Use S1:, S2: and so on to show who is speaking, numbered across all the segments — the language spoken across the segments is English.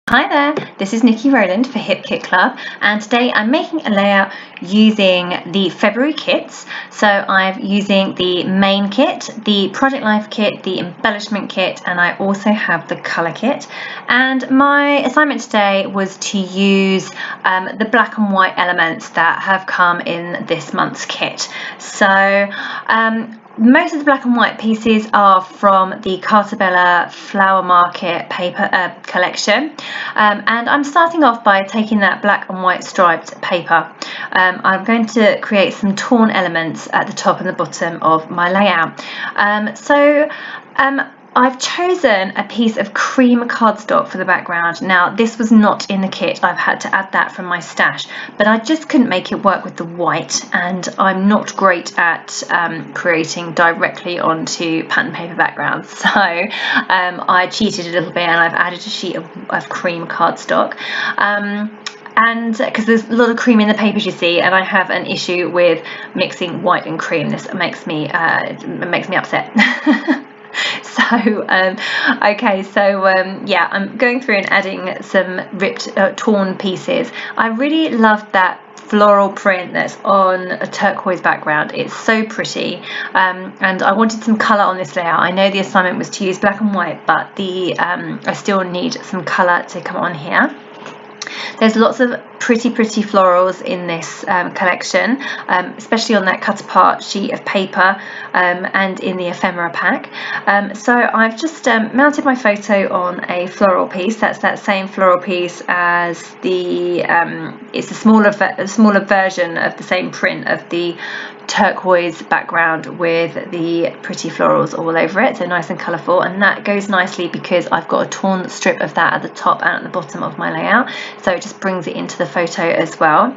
S1: Hi there, this is Nikki Rowland for Hip Kit Club, and today I'm making a layout using the February kits. So I'm using the main kit, the Project Life kit, the embellishment kit, and I also have the colour kit. And my assignment today was to use the black and white elements that have come in this month's kit. So most of the black and white pieces are from the Carta Bella Flower Market paper collection, and I'm starting off by taking that black and white striped paper. I'm going to create some torn elements at the top and the bottom of my layout. I've chosen a piece of cream cardstock for the background. Now, this was not in the kit. I've had to add that from my stash, but I just couldn't make it work with the white, and I'm not great at creating directly onto pattern paper backgrounds. So I cheated a little bit and I've added a sheet of cream cardstock. And because there's a lot of cream in the papers, you see, and I have an issue with mixing white and cream. This makes me upset. Yeah, I'm going through and adding some ripped, torn pieces. I really love that floral print that's on a turquoise background. It's so pretty, and I wanted some colour on this layout. I know the assignment was to use black and white, but I still need some colour to come on here. There's lots of pretty florals in this collection, especially on that cut apart sheet of paper and in the ephemera pack. So I've just mounted my photo on a floral piece. That's that same floral piece as the it's a smaller version of the same print of the turquoise background with the pretty florals all over it, so nice and colourful, and that goes nicely because I've got a torn strip of that at the top and at the bottom of my layout, so it just brings it into the photo as well.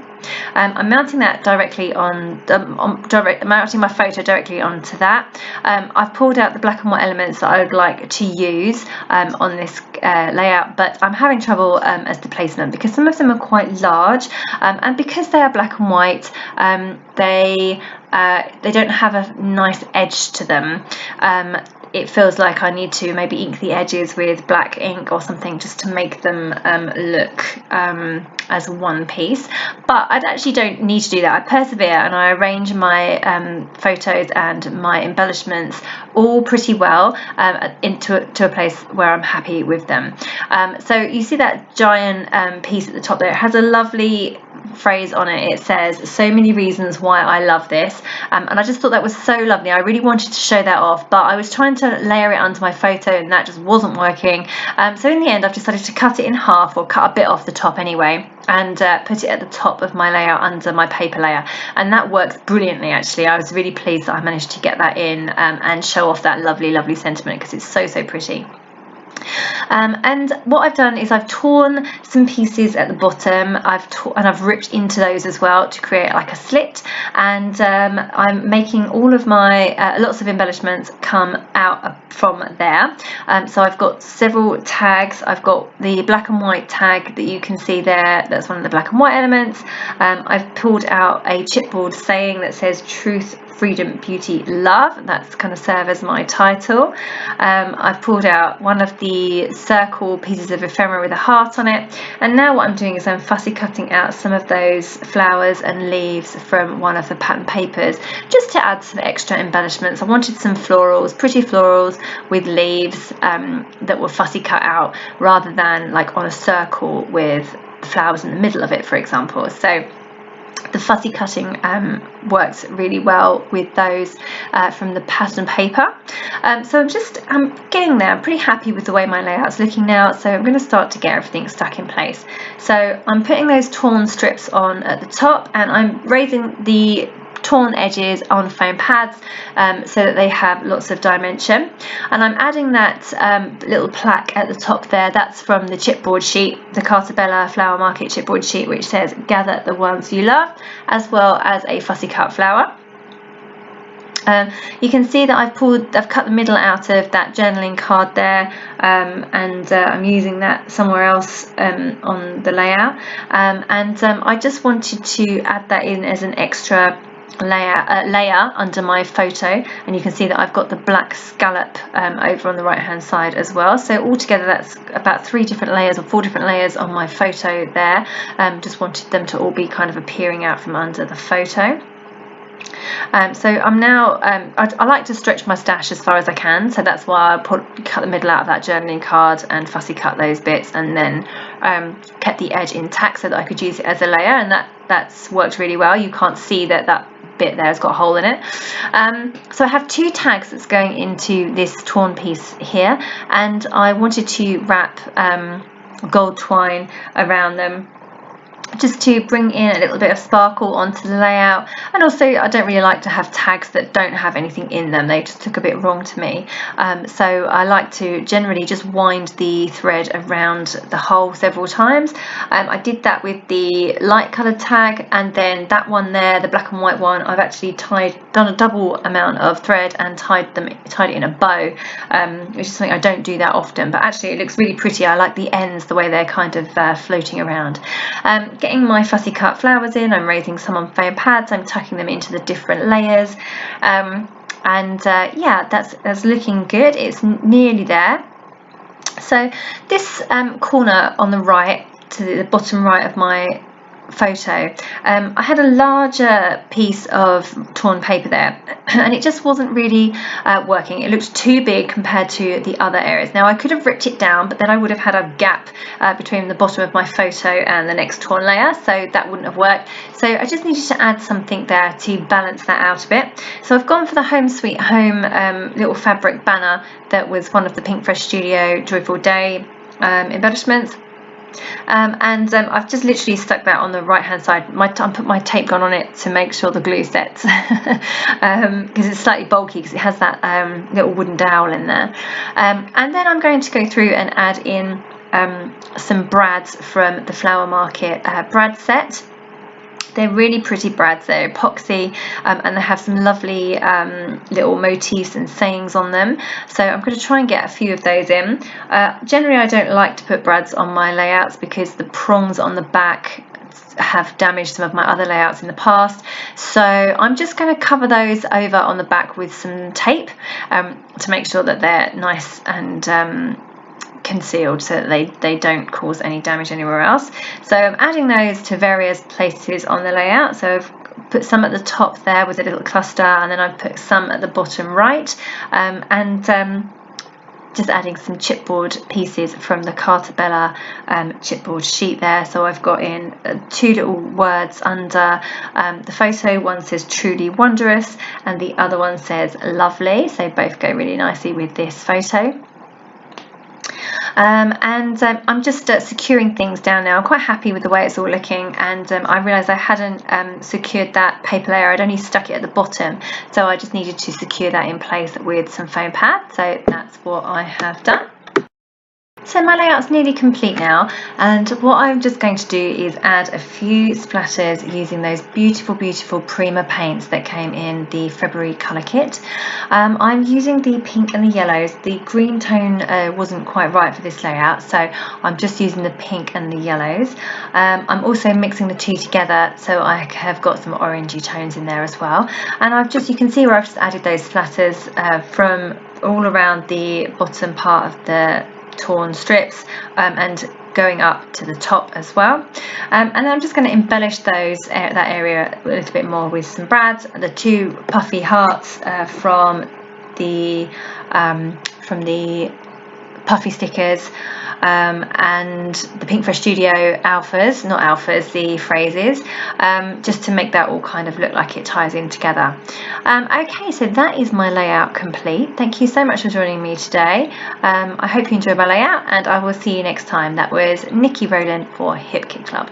S1: I'm mounting that directly mounting my photo directly onto that. I've pulled out the black and white elements that I would like to use on this layout, but I'm having trouble as the placement because some of them are quite large, and because they are black and white, they don't have a nice edge to them. It feels like I need to maybe ink the edges with black ink or something just to make them look as one piece, but I actually don't need to do that. I persevere and I arrange my photos and my embellishments all pretty well into a place where I'm happy with them. So you see that giant piece at the top there. It has a lovely phrase on it. It says, "So many reasons why I love this," and I just thought that was so lovely. I really wanted to show that off, but I was trying to layer it onto my photo and that just wasn't working. So in the end I've decided to cut it in half, or cut a bit off the top anyway, and put it at the top of my layout under my paper layer, and that works brilliantly actually. I was really pleased that I managed to get that in and show off that lovely sentiment because it's so pretty. And what I've done is I've torn some pieces at the bottom. I've ripped into those as well to create like a slit, and I'm making all of my lots of embellishments come out from there. So I've got several tags. I've got the black and white tag that you can see there. That's one of the black and white elements. I've pulled out a chipboard saying that says "Truth, Freedom, Beauty, Love." That's kind of serve as my title. I've pulled out one of the circle pieces of ephemera with a heart on it, and now what I'm doing is I'm fussy cutting out some of those flowers and leaves from one of the pattern papers just to add some extra embellishments. I wanted some florals, pretty florals with leaves that were fussy cut out rather than like on a circle with the flowers in the middle of it, for example. So the fussy cutting works really well with those from the pattern paper. So I'm getting there. I'm pretty happy with the way my layout's looking now, so I'm going to start to get everything stuck in place. So I'm putting those torn strips on at the top, and I'm raising the torn edges on foam pads so that they have lots of dimension, and I'm adding that little plaque at the top there. That's from the chipboard sheet, the Carta Bella Flower Market chipboard sheet, which says "Gather the ones you love," as well as a fussy cut flower. You can see that I've cut the middle out of that journaling card there, and I'm using that somewhere else on the layout, and I just wanted to add that in as an extra layer under my photo, and you can see that I've got the black scallop over on the right hand side as well. So altogether that's about 3 different layers or 4 different layers on my photo there. Just wanted them to all be kind of appearing out from under the photo. So I'm now, I like to stretch my stash as far as I can, so that's why I cut the middle out of that journaling card and fussy cut those bits, and then kept the edge intact so that I could use it as a layer, and that's worked really well. You can't see that bit there has got a hole in it. So I have 2 tags that's going into this torn piece here, and I wanted to wrap gold twine around them, just to bring in a little bit of sparkle onto the layout. And also I don't really like to have tags that don't have anything in them. They just look a bit wrong to me. So I like to generally just wind the thread around the hole several times. I did that with the light coloured tag, and then that one there, the black and white one, I've actually done a double amount of thread and tied it in a bow, which is something I don't do that often, but actually it looks really pretty. I like the ends, the way they're kind of floating around. Getting my fussy cut flowers in, I'm raising some on foam pads, I'm tucking them into the different layers, yeah, that's looking good. It's nearly there. So this corner on the right, to the bottom right of my photo, I had a larger piece of torn paper there, and it just wasn't really working. It looked too big compared to the other areas. Now I could have ripped it down, but then I would have had a gap between the bottom of my photo and the next torn layer, so that wouldn't have worked. So I just needed to add something there to balance that out a bit. So I've gone for the Home Sweet Home little fabric banner that was one of the Pink Fresh Studio Joyful Day embellishments. I've just literally stuck that on the right hand side. I put my tape gun on it to make sure the glue sets, because it's slightly bulky because it has that little wooden dowel in there. And then I'm going to go through and add in some brads from the Flower Market brad set. They're really pretty brads. They're epoxy, and they have some lovely little motifs and sayings on them. So I'm going to try and get a few of those in. Generally I don't like to put brads on my layouts because the prongs on the back have damaged some of my other layouts in the past. So I'm just going to cover those over on the back with some tape to make sure that they're nice and concealed, so that they don't cause any damage anywhere else. So I'm adding those to various places on the layout. So I've put some at the top there with a little cluster, and then I've put some at the bottom right, and just adding some chipboard pieces from the Carta Bella chipboard sheet there. So I've got in 2 little words under the photo. One says truly wondrous and the other one says lovely, so both go really nicely with this photo. I'm just securing things down now. I'm quite happy with the way it's all looking, and I realised I hadn't secured that paper layer. I'd only stuck it at the bottom, so I just needed to secure that in place with some foam pad. So that's what I have done. So my layout's nearly complete now, and what I'm just going to do is add a few splatters using those beautiful Prima paints that came in the February colour kit. I'm using the pink and the yellows. The green tone wasn't quite right for this layout, so I'm just using the pink and the yellows. I'm also mixing the 2 together, so I have got some orangey tones in there as well. And you can see where I've just added those splatters from all around the bottom part of the torn strips, and going up to the top as well. And then I'm just going to embellish that area a little bit more with some brads, the 2 puffy hearts from the puffy stickers, and the Pink Fresh Studio the phrases, just to make that all kind of look like it ties in together. Okay, so that is my layout complete. Thank you so much for joining me today. I hope you enjoyed my layout, and I will see you next time. That was Niki Rowland for Hip Kit Club.